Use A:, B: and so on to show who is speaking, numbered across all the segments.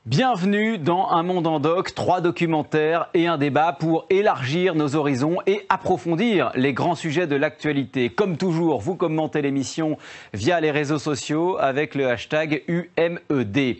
A: Bienvenue dans Un Monde en Doc, 3 documentaires et un débat pour élargir nos horizons et approfondir les grands sujets de l'actualité. Comme toujours, vous commentez l'émission via les réseaux sociaux avec le hashtag UMED.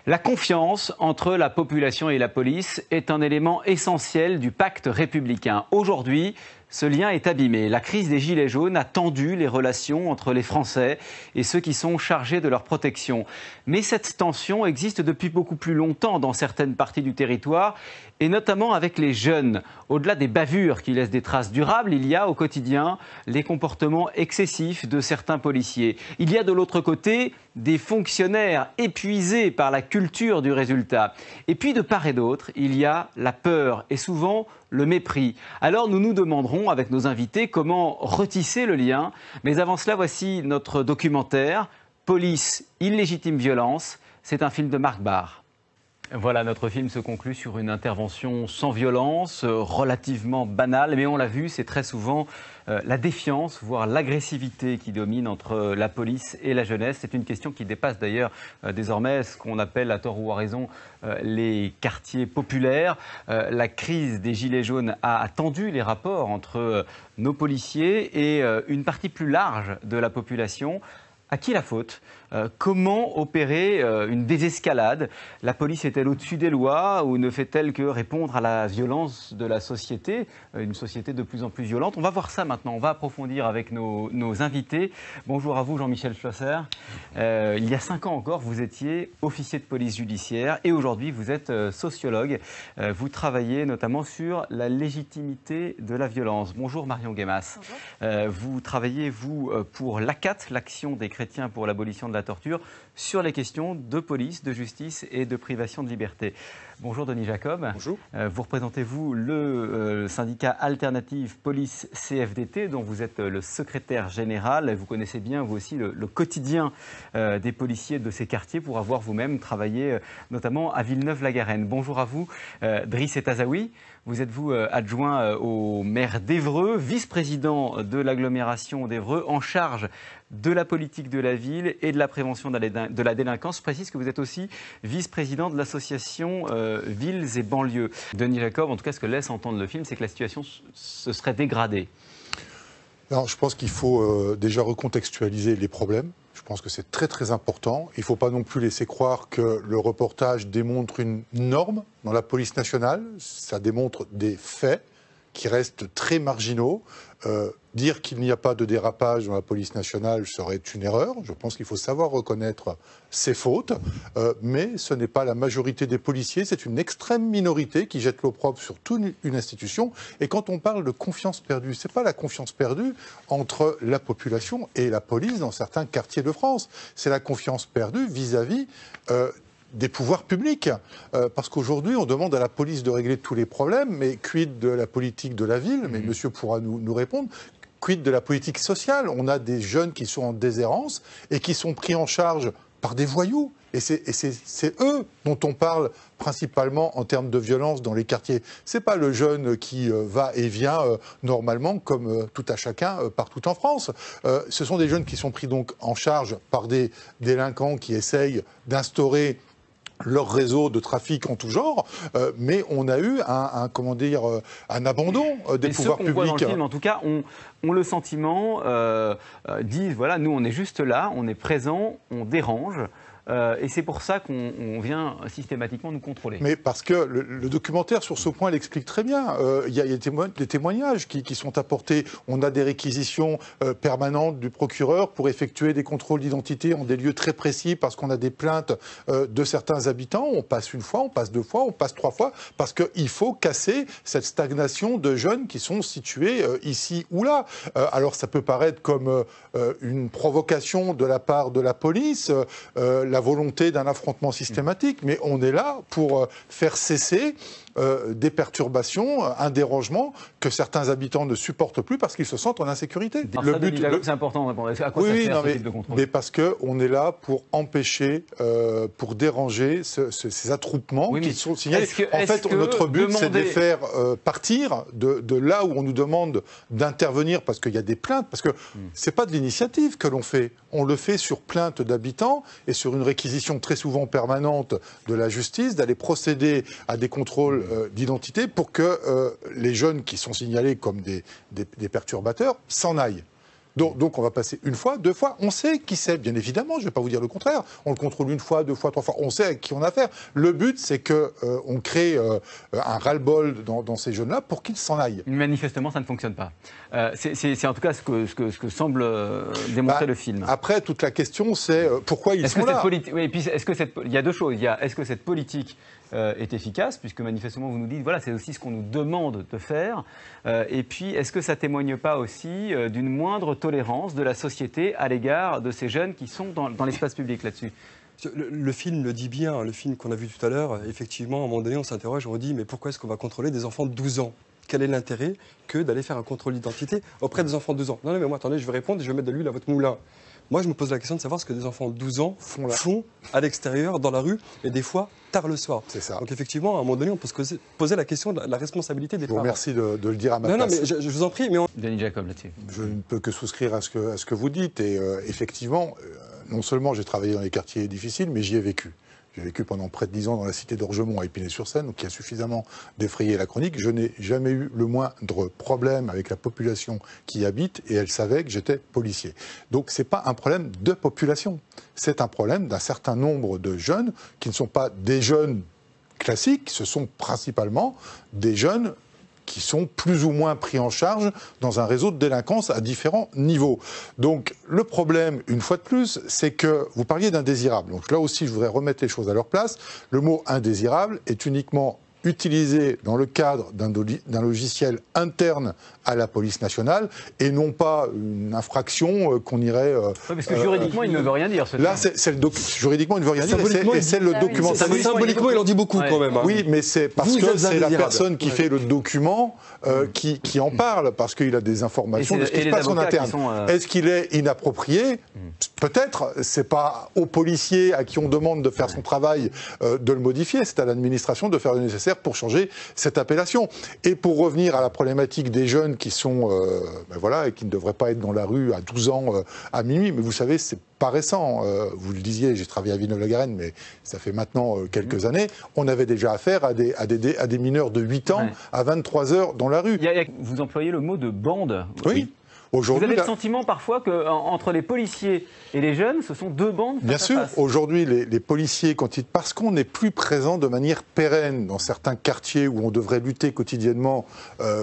A: La confiance entre la population et la police est un élément essentiel du pacte républicain. Aujourd'hui, ce lien est abîmé. La crise des Gilets jaunes a tendu les relations entre les Français et ceux qui sont chargés de leur protection. Mais cette tension existe depuis beaucoup plus longtemps dans certaines parties du territoire, et notamment avec les jeunes. Au-delà des bavures qui laissent des traces durables, il y a au quotidien les comportements excessifs de certains policiers. Il y a de l'autre côté des fonctionnaires épuisés par la culture du résultat. Et puis de part et d'autre, il y a la peur et souvent le mépris. Alors nous nous demanderons avec nos invités comment retisser le lien. Mais avant cela, voici notre documentaire « Police, illégitime violence ». C'est un film de Marc Barr. Voilà, notre film se conclut sur une intervention sans violence, relativement banale, mais on l'a vu, c'est très souvent la défiance, voire l'agressivité qui domine entre la police et la jeunesse. C'est une question qui dépasse d'ailleurs désormais ce qu'on appelle, à tort ou à raison, les quartiers populaires. La crise des Gilets jaunes a tendu les rapports entre nos policiers et une partie plus large de la population. À qui la faute ? Comment opérer une désescalade ? La police est-elle au-dessus des lois ou ne fait-elle que répondre à la violence de la société, une société de plus en plus violente? On va voir ça maintenant, on va approfondir avec nos invités. Bonjour à vous Jean-Michel Schlosser. Il y a 5 ans encore, vous étiez officier de police judiciaire et aujourd'hui vous êtes sociologue. Vous travaillez notamment sur la légitimité de la violence. Bonjour Marion Guémas. Bonjour. Vous travaillez, vous, pour l'ACAT, l'Action des chrétiens pour l'abolition de la torture, sur les questions de police, de justice et de privation de liberté. Bonjour Denis Jacob. Bonjour. Vous représentez, vous, le syndicat Alternative Police CFDT, dont vous êtes le secrétaire général. Vous connaissez bien, vous aussi, le quotidien des policiers de ces quartiers pour avoir vous-même travaillé notamment à Villeneuve-la-Garenne. Bonjour à vous, Driss Etazaoui. Vous êtes, vous, adjoint au maire d'Évreux, vice-président de l'agglomération d'Évreux, en charge de la politique de la ville et de la prévention de la délinquance. Je précise que vous êtes aussi vice-président de l'association Villes et Banlieues. Denis Jacob, en tout cas, ce que laisse entendre le film, c'est que la situation se serait dégradée.
B: Alors, je pense qu'il faut déjà recontextualiser les problèmes. Je pense que c'est très très important. Il ne faut pas non plus laisser croire que le reportage démontre une norme dans la police nationale. Ça démontre des faits qui restent très marginaux. Dire qu'il n'y a pas de dérapage dans la police nationale serait une erreur. Je pense qu'il faut savoir reconnaître ses fautes, mais ce n'est pas la majorité des policiers, c'est une extrême minorité qui jette l'opprobre sur toute une institution. Et quand on parle de confiance perdue, ce n'est pas la confiance perdue entre la population et la police dans certains quartiers de France. C'est la confiance perdue vis-à-vis des pouvoirs publics. Parce qu'aujourd'hui, on demande à la police de régler tous les problèmes, mais quid de la politique de la ville? Mais monsieur pourra nous répondre. Quid de la politique sociale? On a des jeunes qui sont en déshérence et qui sont pris en charge par des voyous. Et c'est eux dont on parle principalement en termes de violence dans les quartiers. Ce n'est pas le jeune qui va et vient normalement comme tout à chacun partout en France. Ce sont des jeunes qui sont pris donc en charge par des délinquants qui essayent d'instaurer leur réseau de trafic en tout genre, mais on a eu un abandon des pouvoirs publics.
A: Voit dans le film, en tout cas, ont le sentiment, disent, voilà, nous on est juste là, on est présent, on dérange. Et c'est pour ça qu'on vient systématiquement nous contrôler.
B: Mais parce que le documentaire, sur ce point, l'explique très bien. Il y a des témoignages qui sont apportés. On a des réquisitions permanentes du procureur pour effectuer des contrôles d'identité en des lieux très précis parce qu'on a des plaintes de certains habitants. On passe une fois, on passe 2 fois, on passe 3 fois parce qu'il faut casser cette stagnation de jeunes qui sont situés ici ou là. Alors ça peut paraître comme une provocation de la part de la police, la volonté d'un affrontement systématique, mais on est là pour faire cesser des perturbations, un dérangement que certains habitants ne supportent plus parce qu'ils se sentent en insécurité.
A: C'est important de répondre. À quoi ça sert ce type de contrôle ?
B: Mais parce qu'on est là pour empêcher, pour déranger ces attroupements qui sont signalés. En fait, notre but, c'est de les faire partir de là où on nous demande d'intervenir parce qu'il y a des plaintes, parce que c'est pas de l'initiative que l'on fait. On le fait sur plainte d'habitants et sur une réquisition très souvent permanente de la justice, d'aller procéder à des contrôles d'identité pour que les jeunes qui sont signalés comme des perturbateurs s'en aillent. Donc on va passer une fois, 2 fois, on sait qui c'est, bien évidemment, je ne vais pas vous dire le contraire, on le contrôle 1 fois, 2 fois, 3 fois, on sait à qui on a affaire. Le but, c'est qu'on crée un ras-le-bol dans ces jeunes-là pour qu'ils s'en aillent.
A: Manifestement, ça ne fonctionne pas. C'est en tout cas ce que semble démontrer le film.
B: Après, toute la question, c'est pourquoi ils sont là.
A: Oui, puis il y a 2 choses. Est-ce que cette politique est efficace, puisque manifestement vous nous dites, voilà, c'est aussi ce qu'on nous demande de faire. Et puis, est-ce que ça témoigne pas aussi d'une moindre tolérance de la société à l'égard de ces jeunes qui sont dans l'espace public là-dessus ?
C: Le film le dit bien, le film qu'on a vu tout à l'heure, effectivement, à un moment donné, on s'interroge, on dit, mais pourquoi est-ce qu'on va contrôler des enfants de 12 ans ? Quel est l'intérêt que d'aller faire un contrôle d'identité auprès des enfants de 12 ans ? Non, mais moi, attendez, je vais répondre et je vais mettre de l'huile à votre moulin. Moi, je me pose la question de savoir ce que des enfants de 12 ans font à l'extérieur, dans la rue, et des fois, tard le soir.
B: C'est ça.
C: Donc, effectivement, à un moment donné, on peut se poser la question de la responsabilité des parents.
B: Merci de le dire à ma place.
C: Non, mais je vous en prie.
A: Denis Jacob, là-dessus.
B: Je ne peux que souscrire à ce que vous dites. Et effectivement, non seulement j'ai travaillé dans les quartiers difficiles, mais j'y ai vécu. J'ai vécu pendant près de 10 ans dans la cité d'Orgemont à Épinay-sur-Seine, qui a suffisamment défrayé la chronique. Je n'ai jamais eu le moindre problème avec la population qui y habite et elle savait que j'étais policier. Donc ce n'est pas un problème de population, c'est un problème d'un certain nombre de jeunes qui ne sont pas des jeunes classiques, ce sont principalement des jeunes qui sont plus ou moins pris en charge dans un réseau de délinquance à différents niveaux. Donc le problème, une fois de plus, c'est que vous parliez d'indésirable. Donc là aussi, je voudrais remettre les choses à leur place. Le mot indésirable est uniquement utilisé dans le cadre d'un logiciel interne à la police nationale et non pas une infraction qu'on irait...
A: parce que juridiquement, il ne veut rien dire.
B: Là, juridiquement, il ne veut rien dire et c'est le document.
C: Symboliquement, il en dit beaucoup quand même. Hein.
B: Oui, mais c'est parce que c'est la personne qui fait le document qui en parle, parce qu'il a des informations de ce qui se passe en interne. Est-ce qu'il est inapproprié ? Peut-être. C'est pas aux policiers à qui on demande de faire son travail de le modifier, c'est à l'administration de faire le nécessaire pour changer cette appellation. Et pour revenir à la problématique des jeunes qui sont, et qui ne devraient pas être dans la rue à 12 ans à minuit, mais vous savez, c'est pas récent. Vous le disiez, j'ai travaillé à Villeneuve-la-Garenne, mais ça fait maintenant quelques années. On avait déjà affaire à des mineurs de 8 ans à 23 heures dans la rue.
A: Vous employez le mot de bande.
B: Oui.
A: Vous avez le sentiment parfois qu'entre les policiers et les jeunes, ce sont 2 bandes face
B: Bien sûr,
A: à face.
B: aujourd'hui, les policiers, parce qu'on n'est plus présent de manière pérenne dans certains quartiers où on devrait lutter quotidiennement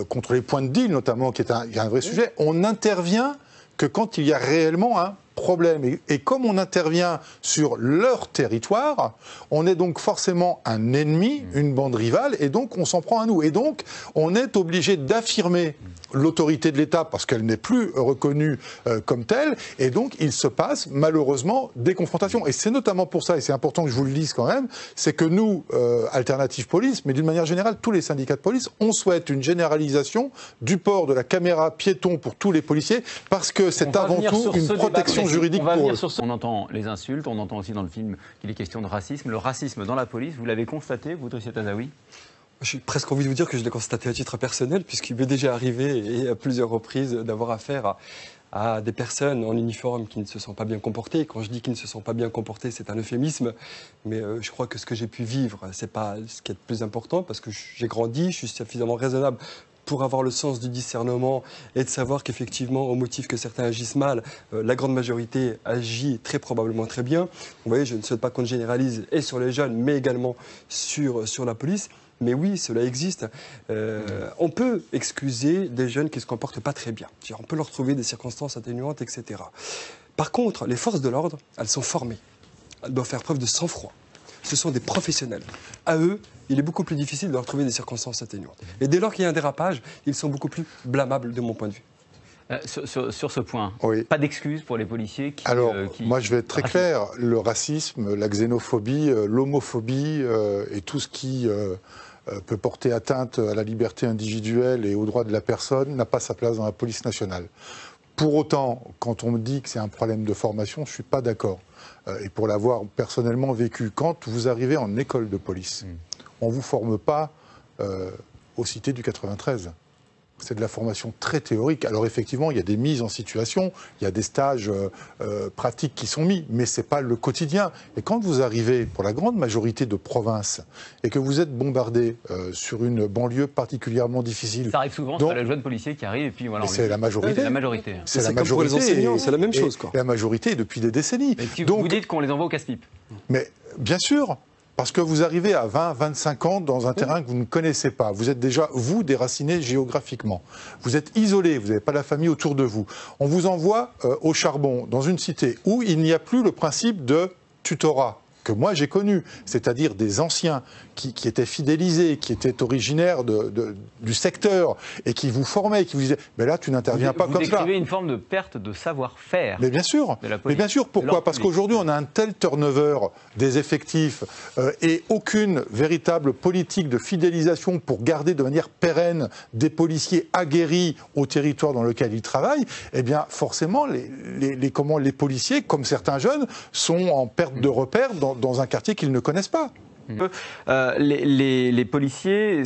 B: contre les points de deal, notamment, qui est un vrai sujet, on n'intervient que quand il y a réellement un problème. Et comme on intervient sur leur territoire, on est donc forcément un ennemi, une bande rivale, et donc on s'en prend à nous. Et donc, on est obligé d'affirmer l'autorité de l'État parce qu'elle n'est plus reconnue comme telle, et donc il se passe malheureusement des confrontations. Et c'est notamment pour ça, et c'est important que je vous le dise quand même, c'est que nous, Alternative Police, mais d'une manière générale, tous les syndicats de police, on souhaite une généralisation du port de la caméra piéton pour tous les policiers, parce que c'est avant tout une protection juridique pour eux.
A: On entend les insultes, on entend aussi dans le film qu'il est question de racisme. Le racisme dans la police, vous l'avez constaté, vous, Drissier Tazaoui ?
C: J'ai presque envie de vous dire que je l'ai constaté à titre personnel, puisqu'il m'est déjà arrivé, et à plusieurs reprises, d'avoir affaire à des personnes en uniforme qui ne se sont pas bien comportées. Quand je dis qu'ils ne se sont pas bien comportés, c'est un euphémisme, mais je crois que ce que j'ai pu vivre, c'est pas ce qui est le plus important, parce que j'ai grandi, je suis suffisamment raisonnable pour avoir le sens du discernement et de savoir qu'effectivement, au motif que certains agissent mal, la grande majorité agit très probablement très bien. Vous voyez, je ne souhaite pas qu'on généralise et sur les jeunes, mais également sur la police. Mais oui, cela existe. On peut excuser des jeunes qui ne se comportent pas très bien. On peut leur trouver des circonstances atténuantes, etc. Par contre, les forces de l'ordre, elles sont formées. Elles doivent faire preuve de sang-froid. Ce sont des professionnels. À eux, il est beaucoup plus difficile de leur trouver des circonstances atténuantes. Et dès lors qu'il y a un dérapage, ils sont beaucoup plus blâmables de mon point de vue.
A: Sur ce point,
B: oui.
A: Pas d'excuses pour les policiers qui...
B: Alors, moi je vais être très clair, le racisme, la xénophobie, l'homophobie et tout ce qui peut porter atteinte à la liberté individuelle et aux droits de la personne n'a pas sa place dans la police nationale. Pour autant, quand on me dit que c'est un problème de formation, je ne suis pas d'accord. Et pour l'avoir personnellement vécu, quand vous arrivez en école de police, on ne vous forme pas aux cités du 93. C'est de la formation très théorique. Alors effectivement, il y a des mises en situation, il y a des stages pratiques qui sont mis, mais ce n'est pas le quotidien. Et quand vous arrivez, pour la grande majorité de provinces, et que vous êtes bombardé sur une banlieue particulièrement difficile...
A: Ça arrive souvent, c'est le jeune policier qui arrive, et puis voilà...
B: C'est la majorité.
A: C'est la majorité.
C: C'est comme pour les enseignants, c'est la même chose, quoi.
B: La majorité depuis des décennies.
A: Mais donc, vous dites qu'on les envoie au casse-pipe.
B: Mais bien sûr. Parce que vous arrivez à 20, 25 ans dans un terrain que vous ne connaissez pas. Vous êtes déjà, vous, déraciné géographiquement. Vous êtes isolé, vous n'avez pas la famille autour de vous. On vous envoie au charbon, dans une cité où il n'y a plus le principe de tutorat que moi j'ai connu, c'est-à-dire des anciens qui étaient fidélisés, qui étaient originaires du secteur et qui vous formaient, qui vous disaient « mais là tu n'interviens pas comme ça ».
A: Vous décrivez une forme de perte de savoir-faire.
B: Mais bien sûr, pourquoi ? Parce qu'aujourd'hui on a un tel turnover des effectifs et aucune véritable politique de fidélisation pour garder de manière pérenne des policiers aguerris au territoire dans lequel ils travaillent, eh bien forcément les policiers, comme certains jeunes, sont en perte de repères dans un quartier qu'ils ne connaissent pas.
A: Les policiers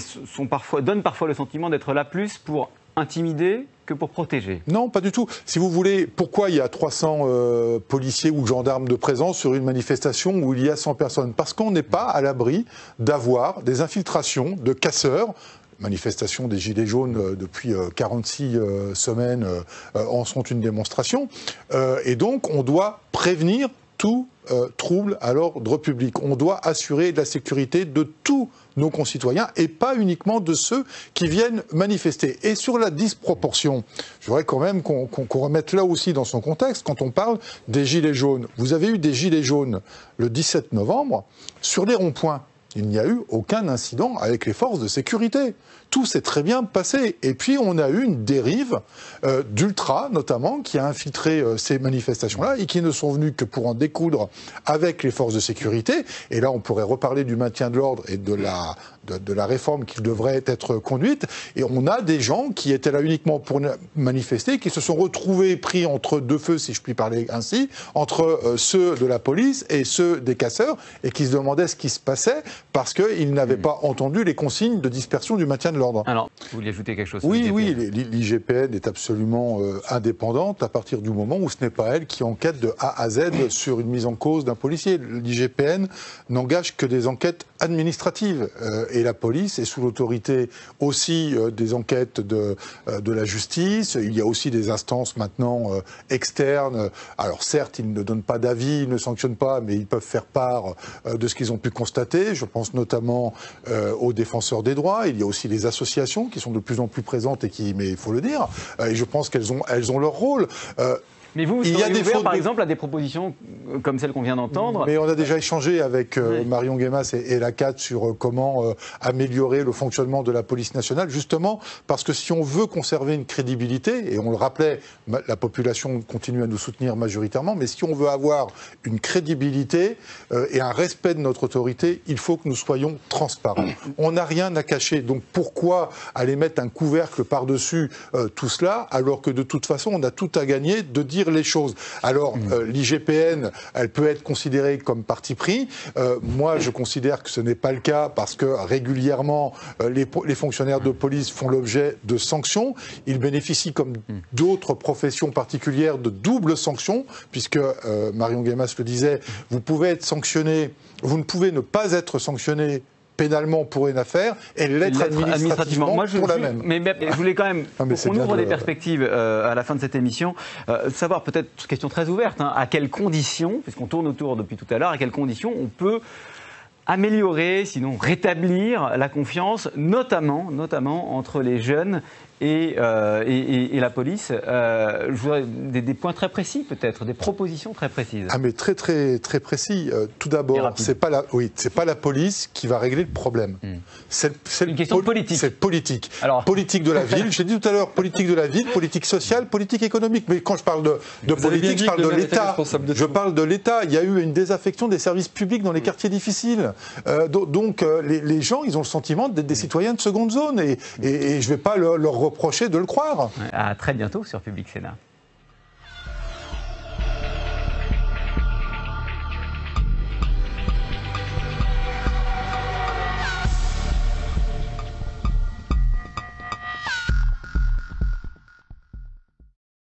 A: donnent parfois le sentiment d'être là plus pour intimider que pour protéger.
B: Non, pas du tout. Si vous voulez, pourquoi il y a 300 policiers ou gendarmes de présence sur une manifestation où il y a 100 personnes? Parce qu'on n'est pas à l'abri d'avoir des infiltrations de casseurs. Manifestation des Gilets jaunes depuis 46 semaines en sont une démonstration. Et donc, on doit prévenir tout trouble à l'ordre public. On doit assurer la sécurité de tous nos concitoyens et pas uniquement de ceux qui viennent manifester. Et sur la disproportion, je voudrais quand même qu'on remette là aussi dans son contexte, quand on parle des Gilets jaunes. Vous avez eu des Gilets jaunes le 17 novembre sur les ronds-points. Il n'y a eu aucun incident avec les forces de sécurité. Tout s'est très bien passé. Et puis, on a eu une dérive d'ultra, notamment, qui a infiltré ces manifestations-là et qui ne sont venus que pour en découdre avec les forces de sécurité. Et là, on pourrait reparler du maintien de l'ordre et de la réforme qui devrait être conduite. Et on a des gens qui étaient là uniquement pour manifester, qui se sont retrouvés pris entre deux feux, si je puis parler ainsi, entre ceux de la police et ceux des casseurs, et qui se demandaient ce qui se passait parce qu'ils n'avaient pas entendu les consignes de dispersion du maintien de l'ordre.
A: Alors, vous vouliez ajouter quelque chose?
B: Oui, l'IGPN est absolument indépendante à partir du moment où ce n'est pas elle qui enquête de A à Z sur une mise en cause d'un policier. L'IGPN n'engage que des enquêtes administratives et la police est sous l'autorité aussi des enquêtes de la justice. Il y a aussi des instances maintenant externes. Alors certes, ils ne donnent pas d'avis, ils ne sanctionnent pas, mais ils peuvent faire part de ce qu'ils ont pu constater. Je pense notamment aux défenseurs des droits. Il y a aussi les associations qui sont de plus en plus présentes mais il faut le dire, et je pense qu'elles ont leur rôle.
A: Mais vous seriez ouvert, par exemple, à des propositions comme celles qu'on vient d'entendre?
B: Mais on a déjà échangé avec Marion Guémas et la CAT sur comment améliorer le fonctionnement de la police nationale, justement parce que si on veut conserver une crédibilité, et on le rappelait, la population continue à nous soutenir majoritairement, mais si on veut avoir une crédibilité et un respect de notre autorité, il faut que nous soyons transparents. On n'a rien à cacher, donc pourquoi aller mettre un couvercle par-dessus tout cela, alors que de toute façon, on a tout à gagner de dire les choses. Alors, l'IGPN, elle peut être considérée comme parti pris. Moi, je considère que ce n'est pas le cas parce que régulièrement, les fonctionnaires de police font l'objet de sanctions. Ils bénéficient, comme d'autres professions particulières, de double sanctions, puisque Marion Guémas le disait, vous pouvez être sanctionné, vous ne pouvez ne pas être sanctionné pénalement pour une affaire et l'être administrativement pour la même.
A: Mais je voulais quand même, on ouvre des perspectives à la fin de cette émission, savoir peut-être, question très ouverte, à quelles conditions, puisqu'on tourne autour depuis tout à l'heure, à quelles conditions on peut améliorer, sinon rétablir la confiance, notamment entre les jeunes et la police. Je voudrais des points très précis, peut-être, des propositions très précises.
B: Ah, mais très, très, très précis. Tout d'abord, c'est pas la police qui va régler le problème. C'est
A: une question politique.
B: C'est politique.
A: Alors...
B: Politique de la ville, j'ai dit tout à l'heure, politique de la ville, politique sociale, politique économique. Mais quand je parle de politique, je parle de l'État. Je parle de l'État. Il y a eu une désaffection des services publics dans les quartiers difficiles. Donc, les gens, ils ont le sentiment d'être des citoyens de seconde zone. Et je ne vais pas leur reprocher de le croire.
A: À très bientôt sur Public Sénat.